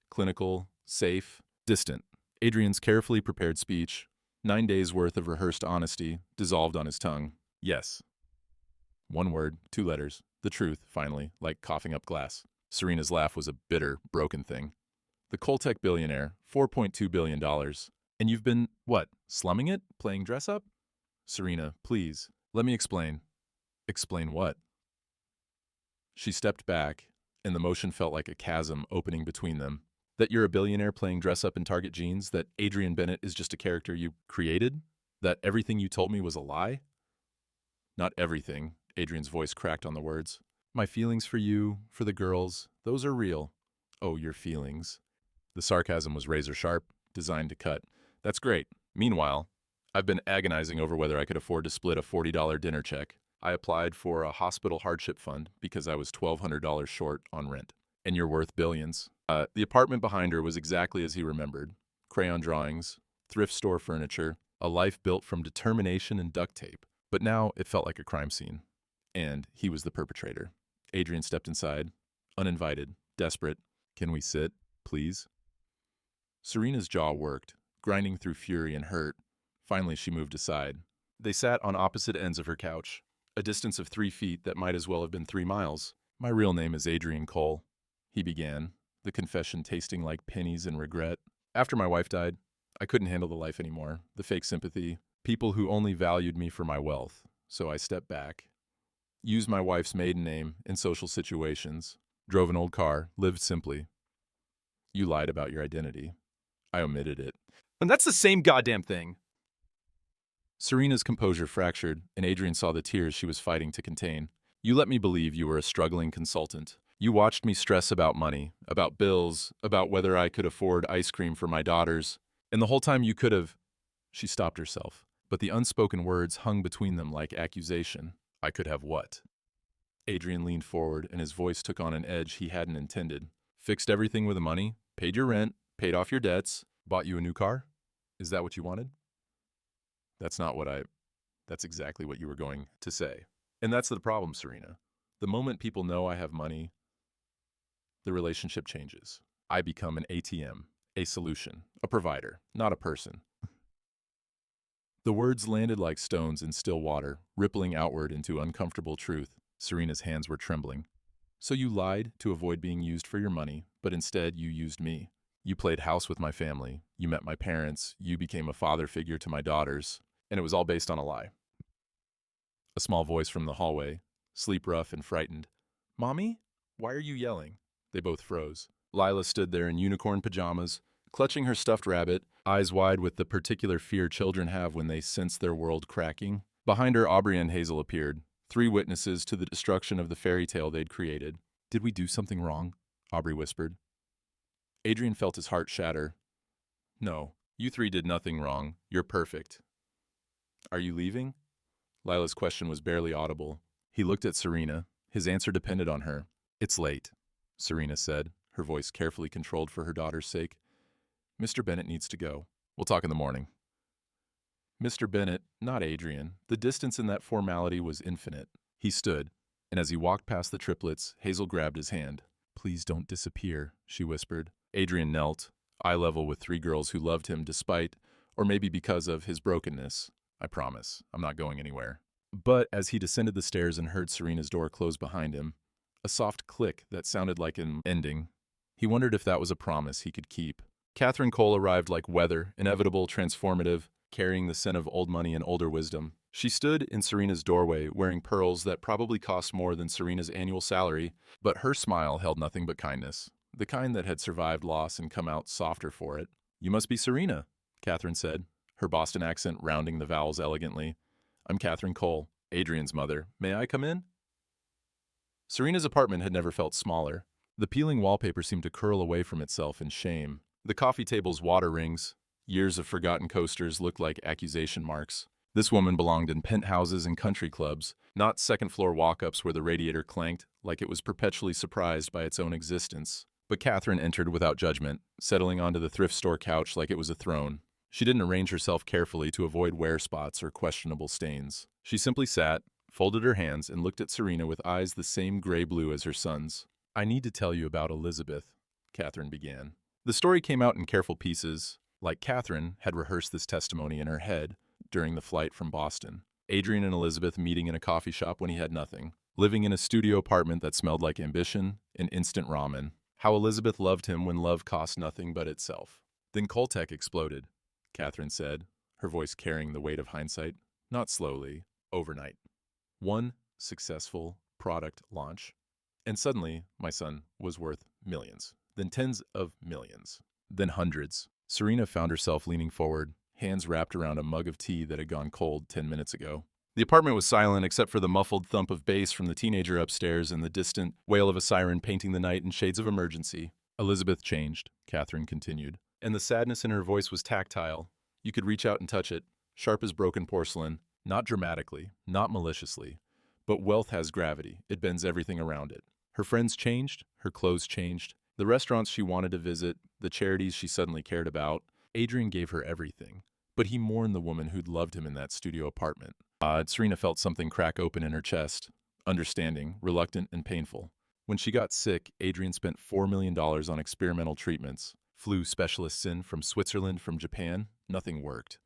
Clinical, safe, distant. Adrian's carefully prepared speech, 9 days' worth of rehearsed honesty, dissolved on his tongue. Yes. One word, 2 letters. The truth, finally, like coughing up glass. Serena's laugh was a bitter, broken thing. The Coltech billionaire, $4.2 billion. And you've been, what, slumming it? Playing dress-up? Serena, please, let me explain. Explain what? She stepped back, and the motion felt like a chasm opening between them. That you're a billionaire playing dress-up in Target jeans? That Adrian Bennett is just a character you created? That everything you told me was a lie? Not everything, Adrian's voice cracked on the words. My feelings for you, for the girls, those are real. Oh, your feelings. The sarcasm was razor-sharp, designed to cut. That's great. Meanwhile, I've been agonizing over whether I could afford to split a $40 dinner check. I applied for a hospital hardship fund because I was $1,200 short on rent. And you're worth billions. The apartment behind her was exactly as he remembered. Crayon drawings, thrift store furniture, a life built from determination and duct tape. But now it felt like a crime scene. And he was the perpetrator. Adrian stepped inside, uninvited, desperate. Can we sit, please? Serena's jaw worked, grinding through fury and hurt. Finally, she moved aside. They sat on opposite ends of her couch, a distance of 3 feet that might as well have been 3 miles. My real name is Adrian Cole, he began, the confession tasting like pennies and regret. After my wife died, I couldn't handle the life anymore, the fake sympathy, people who only valued me for my wealth. So I stepped back, used my wife's maiden name in social situations, drove an old car, lived simply. You lied about your identity. I omitted it. And that's the same goddamn thing. Serena's composure fractured, and Adrian saw the tears she was fighting to contain. You let me believe you were a struggling consultant. You watched me stress about money, about bills, about whether I could afford ice cream for my daughters. And the whole time you could have... She stopped herself, but the unspoken words hung between them like accusation. I could have what? Adrian leaned forward, and his voice took on an edge he hadn't intended. Fixed everything with the money, paid your rent, paid off your debts, bought you a new car? Is that what you wanted? That's exactly what you were going to say. And that's the problem, Serena. The moment people know I have money, the relationship changes. I become an ATM, a solution, a provider, not a person. The words landed like stones in still water, rippling outward into uncomfortable truth. Serena's hands were trembling. So you lied to avoid being used for your money, but instead you used me. You played house with my family. You met my parents. You became a father figure to my daughters. And it was all based on a lie. A small voice from the hallway, sleep rough and frightened. Mommy? Why are you yelling? They both froze. Lila stood there in unicorn pajamas, clutching her stuffed rabbit, eyes wide with the particular fear children have when they sense their world cracking. Behind her, Aubrey and Hazel appeared, 3 witnesses to the destruction of the fairy tale they'd created. Did we do something wrong? Aubrey whispered. Adrian felt his heart shatter. No, you 3 did nothing wrong. You're perfect. Are you leaving? Lila's question was barely audible. He looked at Serena. His answer depended on her. It's late, Serena said, her voice carefully controlled for her daughter's sake. Mr. Bennett needs to go. We'll talk in the morning. Mr. Bennett, not Adrian. The distance in that formality was infinite. He stood, and as he walked past the triplets, Hazel grabbed his hand. Please don't disappear, she whispered. Adrian knelt, eye level with 3 girls who loved him despite, or maybe because of, his brokenness. I promise, I'm not going anywhere. But as he descended the stairs and heard Serena's door close behind him, a soft click that sounded like an ending, he wondered if that was a promise he could keep. Catherine Cole arrived like weather, inevitable, transformative, carrying the scent of old money and older wisdom. She stood in Serena's doorway, wearing pearls that probably cost more than Serena's annual salary, but her smile held nothing but kindness, the kind that had survived loss and come out softer for it. You must be Serena, Catherine said, her Boston accent rounding the vowels elegantly. I'm Catherine Cole, Adrian's mother. May I come in? Serena's apartment had never felt smaller. The peeling wallpaper seemed to curl away from itself in shame. The coffee table's water rings, years of forgotten coasters, looked like accusation marks. This woman belonged in penthouses and country clubs, not second-floor walk-ups where the radiator clanked like it was perpetually surprised by its own existence. But Catherine entered without judgment, settling onto the thrift store couch like it was a throne. She didn't arrange herself carefully to avoid wear spots or questionable stains. She simply sat, folded her hands, and looked at Serena with eyes the same gray-blue as her son's. "I need to tell you about Elizabeth," Catherine began. The story came out in careful pieces, like Catherine had rehearsed this testimony in her head during the flight from Boston. Adrian and Elizabeth meeting in a coffee shop when he had nothing, living in a studio apartment that smelled like ambition and instant ramen. How Elizabeth loved him when love cost nothing but itself. Then Coltech exploded, Catherine said, her voice carrying the weight of hindsight, not slowly, overnight. One successful product launch, and suddenly my son was worth millions, then tens of millions, then hundreds. Serena found herself leaning forward, hands wrapped around a mug of tea that had gone cold 10 minutes ago. The apartment was silent except for the muffled thump of bass from the teenager upstairs and the distant wail of a siren painting the night in shades of emergency. Elizabeth changed, Catherine continued, and the sadness in her voice was tactile. You could reach out and touch it, sharp as broken porcelain, not dramatically, not maliciously. But wealth has gravity. It bends everything around it. Her friends changed, her clothes changed, the restaurants she wanted to visit, the charities she suddenly cared about. Adrian gave her everything, but he mourned the woman who'd loved him in that studio apartment. Serena felt something crack open in her chest, understanding, reluctant, and painful. When she got sick, Adrian spent $4 million on experimental treatments. Flew specialists in from Switzerland, from Japan. Nothing worked.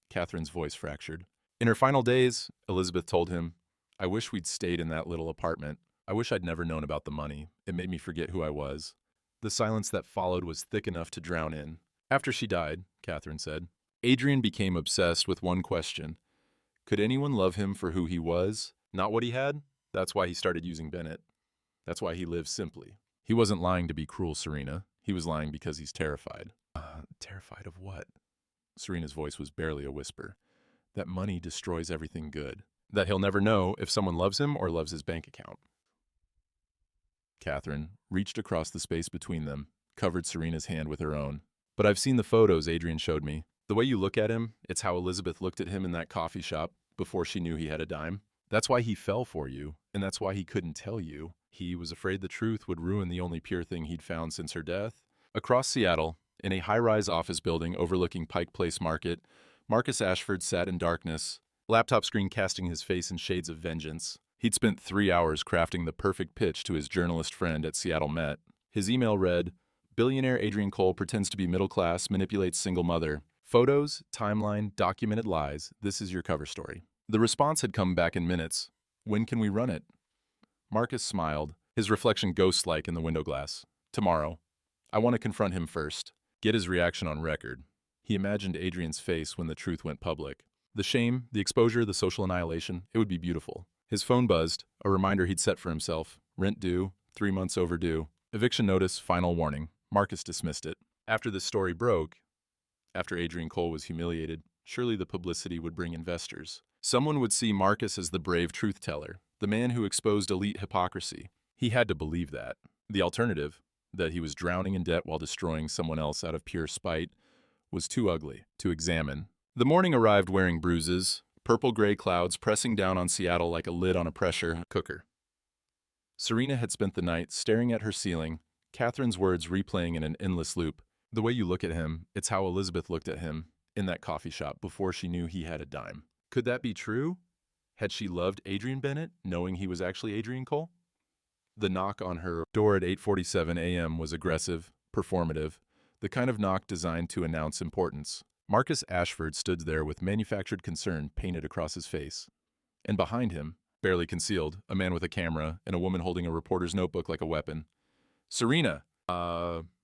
Catherine's voice fractured. In her final days, Elizabeth told him, "I wish we'd stayed in that little apartment. I wish I'd never known about the money. It made me forget who I was." The silence that followed was thick enough to drown in. After she died, Catherine said, Adrian became obsessed with one question. Could anyone love him for who he was, not what he had? That's why he started using Bennett. That's why he lived simply. He wasn't lying to be cruel, Serena. He was lying because he's terrified. Terrified of what? Serena's voice was barely a whisper. That money destroys everything good. That he'll never know if someone loves him or loves his bank account. Catherine reached across the space between them, covered Serena's hand with her own. But I've seen the photos Adrian showed me. The way you look at him, it's how Elizabeth looked at him in that coffee shop before she knew he had a dime. That's why he fell for you, and that's why he couldn't tell you. He was afraid the truth would ruin the only pure thing he'd found since her death. Across Seattle, in a high-rise office building overlooking Pike Place Market, Marcus Ashford sat in darkness, laptop screen casting his face in shades of vengeance. He'd spent 3 hours crafting the perfect pitch to his journalist friend at Seattle Met. His email read, "Billionaire Adrian Cole pretends to be middle class, manipulates single mother. Photos, timeline, documented lies. This is your cover story." The response had come back in minutes. "When can we run it?" Marcus smiled, his reflection ghost-like in the window glass. "Tomorrow. I want to confront him first. Get his reaction on record." He imagined Adrian's face when the truth went public. The shame, the exposure, the social annihilation, it would be beautiful. His phone buzzed, a reminder he'd set for himself. Rent due, 3 months overdue. Eviction notice, final warning. Marcus dismissed it. After this story broke, after Adrian Cole was humiliated, surely the publicity would bring investors. Someone would see Marcus as the brave truth-teller, the man who exposed elite hypocrisy. He had to believe that. The alternative, that he was drowning in debt while destroying someone else out of pure spite, was too ugly to examine. The morning arrived wearing bruises, purple-gray clouds pressing down on Seattle like a lid on a pressure cooker. Serena had spent the night staring at her ceiling, Catherine's words replaying in an endless loop. The way you look at him, it's how Elizabeth looked at him in that coffee shop before she knew he had a dime. Could that be true? Had she loved Adrian Bennett, knowing he was actually Adrian Cole? The knock on her door at 8:47 a.m. was aggressive, performative, the kind of knock designed to announce importance. Marcus Ashford stood there with manufactured concern painted across his face. And behind him, barely concealed, a man with a camera and a woman holding a reporter's notebook like a weapon. "Serena!"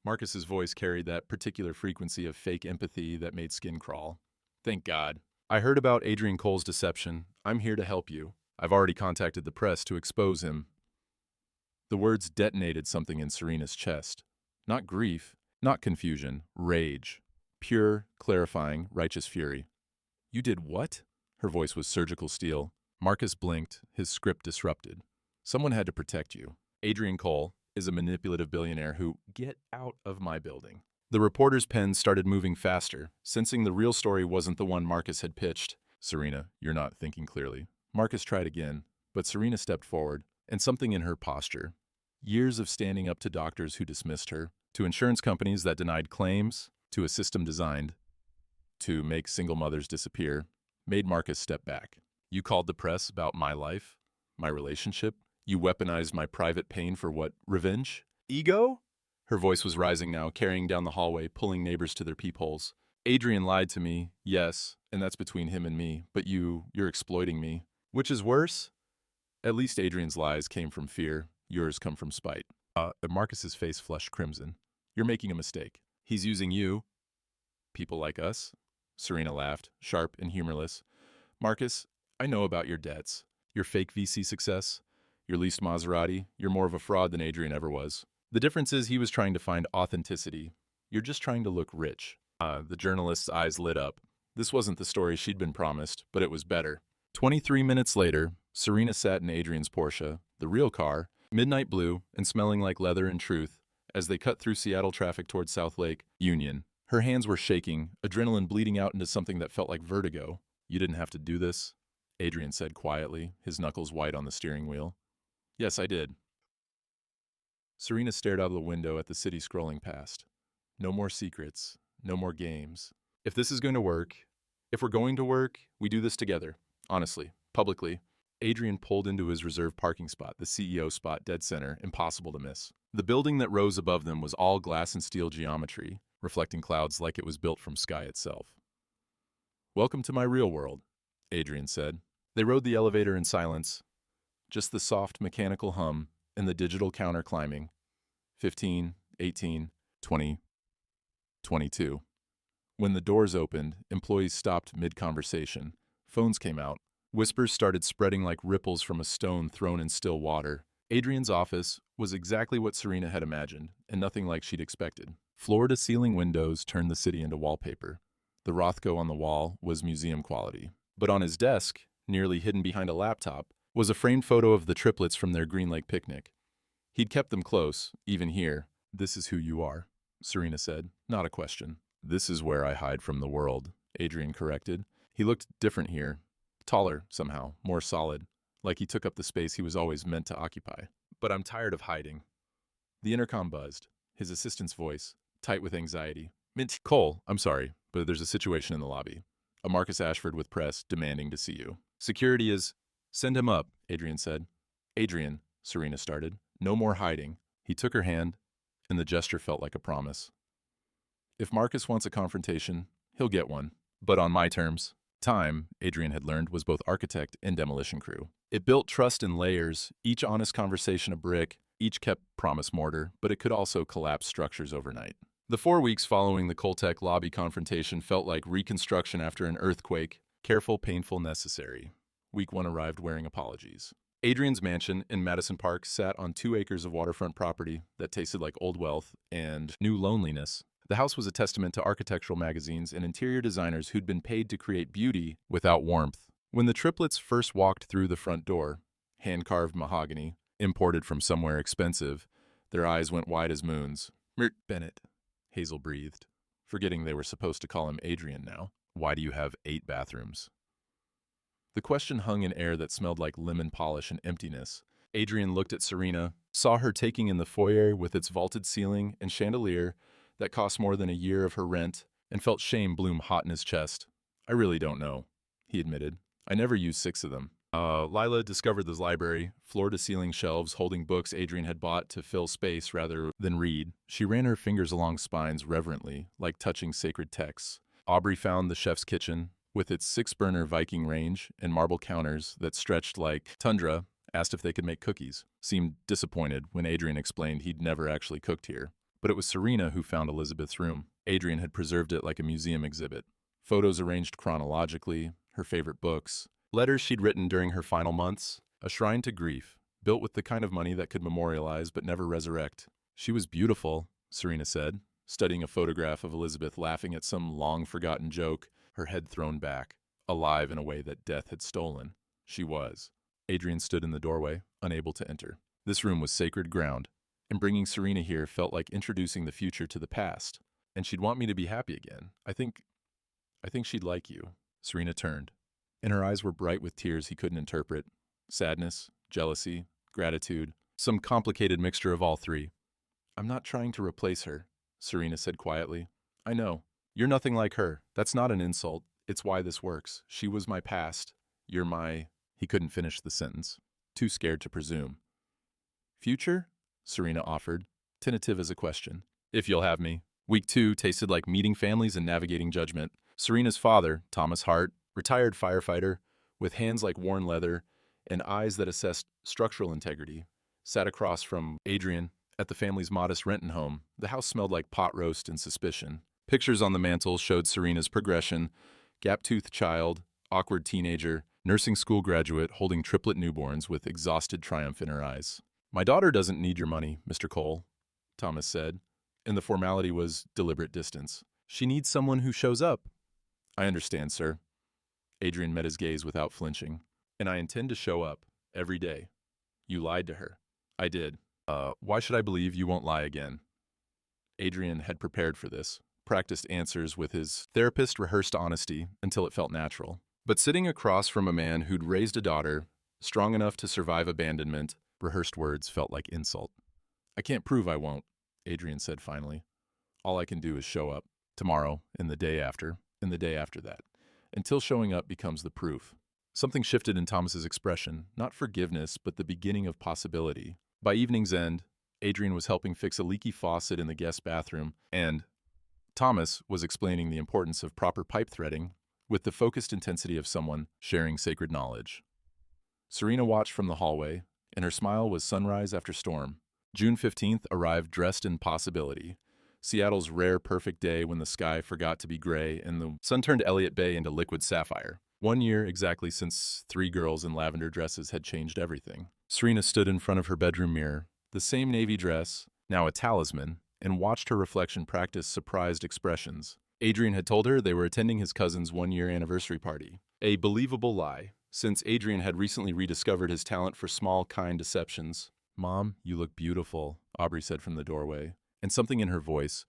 Marcus's voice carried that particular frequency of fake empathy that made skin crawl. "Thank God. I heard about Adrian Cole's deception. I'm here to help you. I've already contacted the press to expose him." The words detonated something in Serena's chest. Not grief, not confusion, rage. Pure, clarifying, righteous fury. "You did what?" Her voice was surgical steel. Marcus blinked, his script disrupted. "Someone had to protect you. Adrian Cole is a manipulative billionaire who, get out of my building." The reporter's pen started moving faster, sensing the real story wasn't the one Marcus had pitched. "Serena, you're not thinking clearly." Marcus tried again, but Serena stepped forward, and something in her posture, Years of standing up to doctors who dismissed her, to insurance companies that denied claims, to a system designed to make single mothers disappear, made Marcus step back. You called the press about my life, my relationship. You weaponized my private pain for what? Revenge? Ego? Her voice was rising now, carrying down the hallway, pulling neighbors to their peepholes. Adrian lied to me, yes, and that's between him and me, but you're exploiting me. Which is worse? At least Adrian's lies came from fear. Yours come from spite. Marcus's face flushed crimson. You're making a mistake. He's using you. People like us? Serena laughed, sharp and humorless. Marcus, I know about your debts, your fake VC success, your leased Maserati. You're more of a fraud than Adrian ever was. The difference is he was trying to find authenticity. You're just trying to look rich. The journalist's eyes lit up. This wasn't the story she'd been promised, but it was better. 23 minutes later, Serena sat in Adrian's Porsche, the real car, midnight blue and smelling like leather and truth, as they cut through Seattle traffic towards South Lake Union. Her hands were shaking, adrenaline bleeding out into something that felt like vertigo. You didn't have to do this, Adrian said quietly, his knuckles white on the steering wheel. Yes, I did. Serena stared out of the window at the city scrolling past. No more secrets, no more games. If this is going to work, if we're going to work, we do this together. Honestly, publicly. Adrian pulled into his reserved parking spot, the CEO spot dead center, impossible to miss. The building that rose above them was all glass and steel geometry, reflecting clouds like it was built from sky itself. Welcome to my real world, Adrian said. They rode the elevator in silence, just the soft mechanical hum and the digital counter climbing. 15, 18, 20, 22. When the doors opened, employees stopped mid-conversation. Phones came out. Whispers started spreading like ripples from a stone thrown in still water. Adrian's office was exactly what Serena had imagined, and nothing like she'd expected. Floor-to-ceiling windows turned the city into wallpaper. The Rothko on the wall was museum quality. But on his desk, nearly hidden behind a laptop, was a framed photo of the triplets from their Green Lake picnic. He'd kept them close, even here. This is who you are, Serena said, not a question. This is where I hide from the world, Adrian corrected. He looked different here. Taller, somehow, more solid, like he took up the space he was always meant to occupy. But I'm tired of hiding. The intercom buzzed, his assistant's voice, tight with anxiety. Cole, I'm sorry, but there's a situation in the lobby. A Marcus Ashford with press demanding to see you. Security is... Send him up, Adrian said. Adrian, Serena started. No more hiding. He took her hand, and the gesture felt like a promise. If Marcus wants a confrontation, he'll get one. But on my terms. Time, Adrian had learned, was both architect and demolition crew. It built trust in layers, each honest conversation a brick, each kept promise mortar, but it could also collapse structures overnight. The 4 weeks following the Coltec lobby confrontation felt like reconstruction after an earthquake, careful, painful, necessary. Week 1 arrived wearing apologies. Adrian's mansion in Madison Park sat on 2 acres of waterfront property that tasted like old wealth and new loneliness. The house was a testament to architectural magazines and interior designers who'd been paid to create beauty without warmth. When the triplets first walked through the front door, hand-carved mahogany, imported from somewhere expensive, their eyes went wide as moons. Mirt Bennett, Hazel breathed, forgetting they were supposed to call him Adrian now. Why do you have 8 bathrooms? The question hung in air that smelled like lemon polish and emptiness. Adrian looked at Serena, saw her taking in the foyer with its vaulted ceiling and chandelier that cost more than a year of her rent, and felt shame bloom hot in his chest. I really don't know, he admitted. I never used 6 of them. Lila discovered this library, floor-to-ceiling shelves holding books Adrian had bought to fill space rather than read. She ran her fingers along spines reverently, like touching sacred texts. Aubrey found the chef's kitchen, with its 6-burner Viking range and marble counters that stretched like tundra, asked if they could make cookies. Seemed disappointed when Adrian explained he'd never actually cooked here. But it was Serena who found Elizabeth's room. Adrian had preserved it like a museum exhibit. Photos arranged chronologically, her favorite books, letters she'd written during her final months, a shrine to grief, built with the kind of money that could memorialize but never resurrect. She was beautiful, Serena said, studying a photograph of Elizabeth laughing at some long-forgotten joke, her head thrown back, alive in a way that death had stolen. She was. Adrian stood in the doorway, unable to enter. This room was sacred ground, and bringing Serena here felt like introducing the future to the past. And she'd want me to be happy again. I think she'd like you. Serena turned, and her eyes were bright with tears he couldn't interpret. Sadness, jealousy, gratitude. Some complicated mixture of all three. I'm not trying to replace her, Serena said quietly. I know. You're nothing like her. That's not an insult. It's why this works. She was my past. You're my... He couldn't finish the sentence. Too scared to presume. Future? Serena offered, tentative as a question. If you'll have me. Week 2 tasted like meeting families and navigating judgment. Serena's father, Thomas Hart, retired firefighter, with hands like worn leather and eyes that assessed structural integrity, sat across from Adrian at the family's modest Renton home. The house smelled like pot roast and suspicion. Pictures on the mantel showed Serena's progression: gap-toothed child, awkward teenager, nursing school graduate holding triplet newborns with exhausted triumph in her eyes. My daughter doesn't need your money, Mr. Cole, Thomas said, and the formality was deliberate distance. She needs someone who shows up. I understand, sir. Adrian met his gaze without flinching. And I intend to show up, every day. You lied to her. I did. Why should I believe you won't lie again? Adrian had prepared for this, practiced answers with his therapist, rehearsed honesty until it felt natural. But sitting across from a man who'd raised a daughter, strong enough to survive abandonment, rehearsed words felt like insult. I can't prove I won't, Adrian said finally. All I can do is show up, tomorrow, and the day after, and the day after that, until showing up becomes the proof. Something shifted in Thomas's expression, not forgiveness, but the beginning of possibility. By evening's end, Adrian was helping fix a leaky faucet in the guest bathroom, and Thomas was explaining the importance of proper pipe threading with the focused intensity of someone sharing sacred knowledge. Serena watched from the hallway, and her smile was sunrise after storm. June 15th arrived dressed in possibility. Seattle's rare perfect day when the sky forgot to be gray and the sun turned Elliott Bay into liquid sapphire. 1 year exactly since 3 girls in lavender dresses had changed everything. Serena stood in front of her bedroom mirror, the same navy dress, now a talisman, and watched her reflection practice surprised expressions. Adrian had told her they were attending his cousin's 1-year anniversary party. A believable lie, since Adrian had recently rediscovered his talent for small, kind deceptions. Mom, you look beautiful, Aubrey said from the doorway, and something in her voice,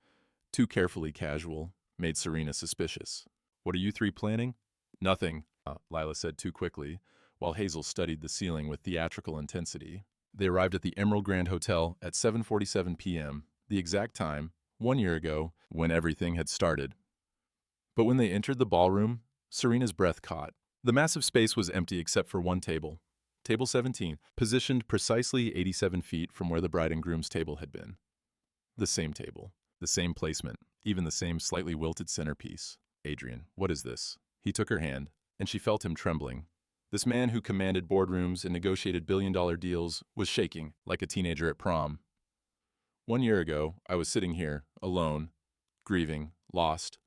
too carefully casual, made Serena suspicious. What are you 3 planning? Nothing, Lila said too quickly, while Hazel studied the ceiling with theatrical intensity. They arrived at the Emerald Grand Hotel at 7:47 p.m., the exact time, 1 year ago, when everything had started. But when they entered the ballroom, Serena's breath caught. The massive space was empty except for one table, Table 17, positioned precisely 87 feet from where the bride and groom's table had been. The same table, the same placement, even the same slightly wilted centerpiece. Adrian, what is this? He took her hand, and she felt him trembling. This man who commanded boardrooms and negotiated billion-dollar deals was shaking like a teenager at prom. 1 year ago, I was sitting here, alone, grieving, lost.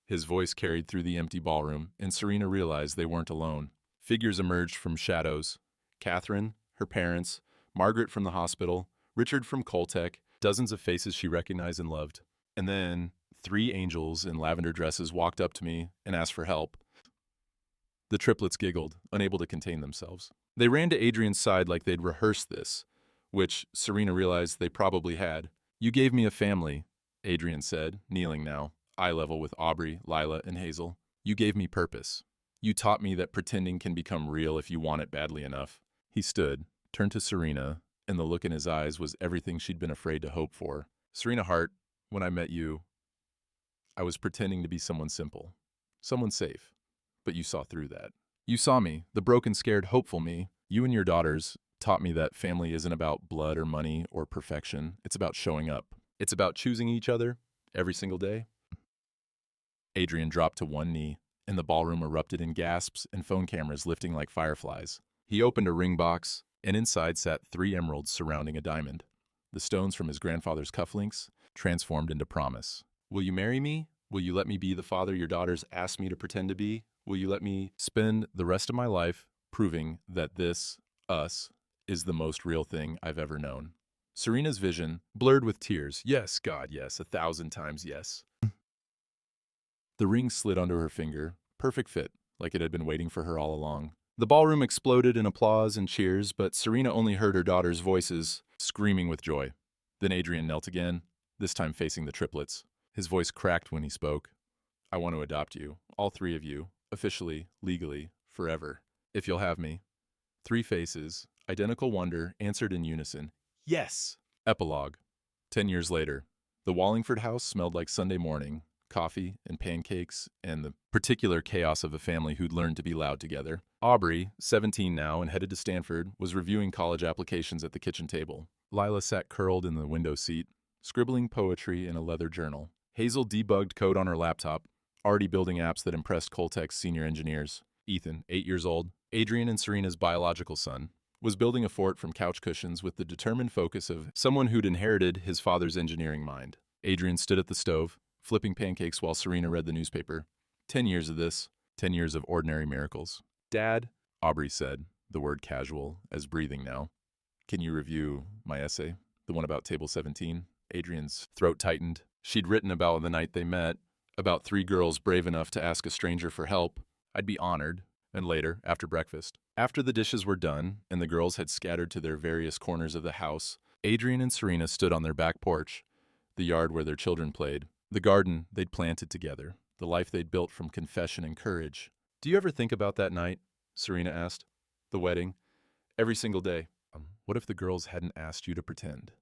His voice carried through the empty ballroom, and Serena realized they weren't alone. Figures emerged from shadows. Catherine, her parents, Margaret from the hospital, Richard from Coltech, dozens of faces she recognized and loved. And then 3 angels in lavender dresses walked up to me and asked for help. The triplets giggled, unable to contain themselves. They ran to Adrian's side like they'd rehearsed this, which Serena realized they probably had. You gave me a family, Adrian said, kneeling now, eye level with Aubrey, Lila, and Hazel. You gave me purpose. You taught me that pretending can become real if you want it badly enough. He stood, turned to Serena, and the look in his eyes was everything she'd been afraid to hope for. Serena Hart, when I met you, I was pretending to be someone simple, someone safe. But you saw through that. You saw me, the broken, scared, hopeful me. You and your daughters taught me that family isn't about blood or money or perfection. It's about showing up. It's about choosing each other every single day. Adrian dropped to one knee, and the ballroom erupted in gasps and phone cameras lifting like fireflies. He opened a ring box, and inside sat 3 emeralds surrounding a diamond. The stones from his grandfather's cufflinks transformed into promise. Will you marry me? Will you let me be the father your daughters asked me to pretend to be? Will you let me spend the rest of my life proving that this, us, is the most real thing I've ever known? Serena's vision blurred with tears. Yes, God, yes, 1,000 times yes. The ring slid onto her finger, perfect fit, like it had been waiting for her all along. The ballroom exploded in applause and cheers, but Serena only heard her daughters' voices, screaming with joy. Then Adrian knelt again, this time facing the triplets. His voice cracked when he spoke. I want to adopt you, all 3 of you, officially, legally, forever, if you'll have me. 3 faces, Identical wonder answered in unison. Yes. Epilogue. 10 years later, the Wallingford house smelled like Sunday morning, coffee and pancakes, and the particular chaos of a family who'd learned to be loud together. Aubrey, 17 now and headed to Stanford, was reviewing college applications at the kitchen table. Lila sat curled in the window seat, scribbling poetry in a leather journal. Hazel debugged code on her laptop, already building apps that impressed Coltech's senior engineers. Ethan, 8 years old, Adrian and Serena's biological son, was building a fort from couch cushions with the determined focus of someone who'd inherited his father's engineering mind. Adrian stood at the stove, flipping pancakes while Serena read the newspaper. 10 years of this, 10 years of ordinary miracles. Dad, Aubrey said, the word casual, as breathing now. Can you review my essay? The one about Table 17? Adrian's throat tightened. She'd written about the night they met, about 3 girls brave enough to ask a stranger for help. I'd be honored. And later, after breakfast. After the dishes were done and the girls had scattered to their various corners of the house, Adrian and Serena stood on their back porch, the yard where their children played, the garden they'd planted together, the life they'd built from confession and courage. Do you ever think about that night? Serena asked. The wedding? Every single day. What if the girls hadn't asked you to pretend?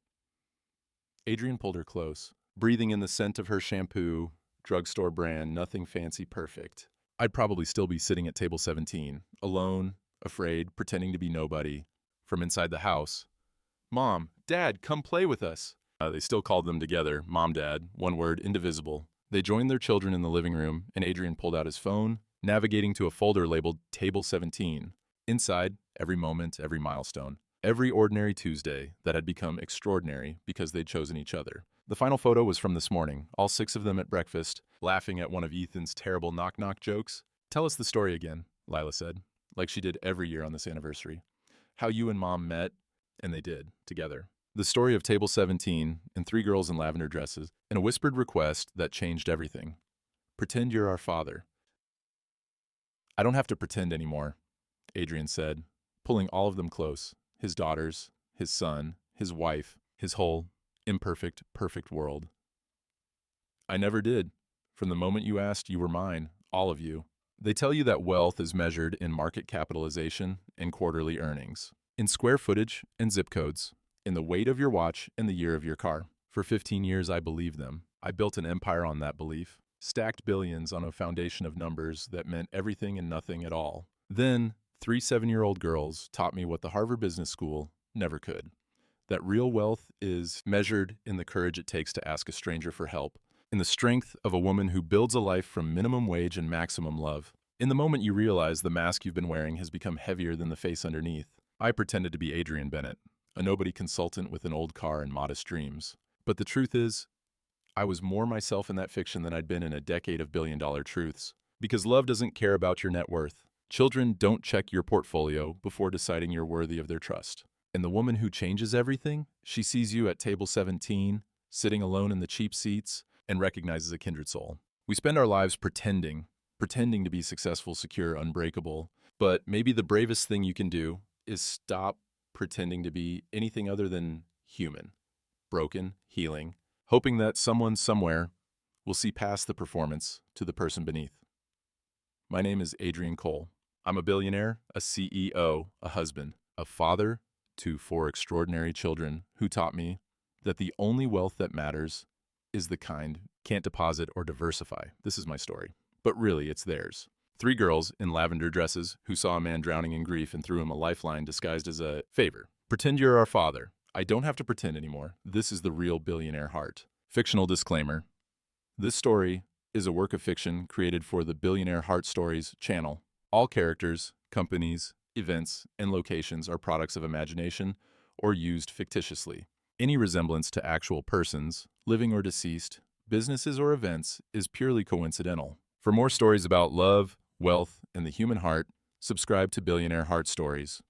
Adrian pulled her close, breathing in the scent of her shampoo, drugstore brand, nothing fancy, perfect. I'd probably still be sitting at table 17, alone, afraid, pretending to be nobody. From inside the house, Mom, Dad, come play with us. They still called them together, Mom, Dad, one word, indivisible. They joined their children in the living room, and Adrian pulled out his phone, navigating to a folder labeled Table 17. Inside, every moment, every milestone, every ordinary Tuesday that had become extraordinary because they'd chosen each other. The final photo was from this morning, all 6 of them at breakfast, laughing at one of Ethan's terrible knock-knock jokes. Tell us the story again, Lila said, like she did every year on this anniversary. How you and Mom met, and they did, together. The story of Table 17 and 3 girls in lavender dresses, and a whispered request that changed everything. Pretend you're our father. I don't have to pretend anymore, Adrian said, pulling all of them close, his daughters, his son, his wife, his whole imperfect, perfect world. I never did. From the moment you asked, you were mine, all of you. They tell you that wealth is measured in market capitalization and quarterly earnings, in square footage and zip codes, in the weight of your watch and the year of your car. For 15 years, I believed them. I built an empire on that belief, stacked billions on a foundation of numbers that meant everything and nothing at all. Then, 3 7-year-old girls taught me what the Harvard Business School never could. That real wealth is measured in the courage it takes to ask a stranger for help, in the strength of a woman who builds a life from minimum wage and maximum love. In the moment you realize the mask you've been wearing has become heavier than the face underneath. I pretended to be Adrian Bennett, a nobody consultant with an old car and modest dreams. But the truth is, I was more myself in that fiction than I'd been in a decade of billion-dollar truths. Because love doesn't care about your net worth. Children don't check your portfolio before deciding you're worthy of their trust. And the woman who changes everything, she sees you at table 17, sitting alone in the cheap seats, and recognizes a kindred soul. We spend our lives pretending to be successful, secure, unbreakable. But maybe the bravest thing you can do is stop pretending to be anything other than human, broken, healing, hoping that someone somewhere will see past the performance to the person beneath. My name is Adrian Cole. I'm a billionaire, a CEO, a husband, a father to 4 extraordinary children who taught me that the only wealth that matters is the kind can't deposit or diversify. This is my story. But really, it's theirs. 3 girls in lavender dresses who saw a man drowning in grief and threw him a lifeline disguised as a favor. Pretend you're our father. I don't have to pretend anymore. This is the real billionaire heart. Fictional disclaimer. This story is a work of fiction created for the Billionaire Heart Stories channel. All characters, companies, events, and locations are products of imagination or used fictitiously. Any resemblance to actual persons, living or deceased, businesses or events is purely coincidental. For more stories about love, wealth, and the human heart, subscribe to Billionaire Heart Stories.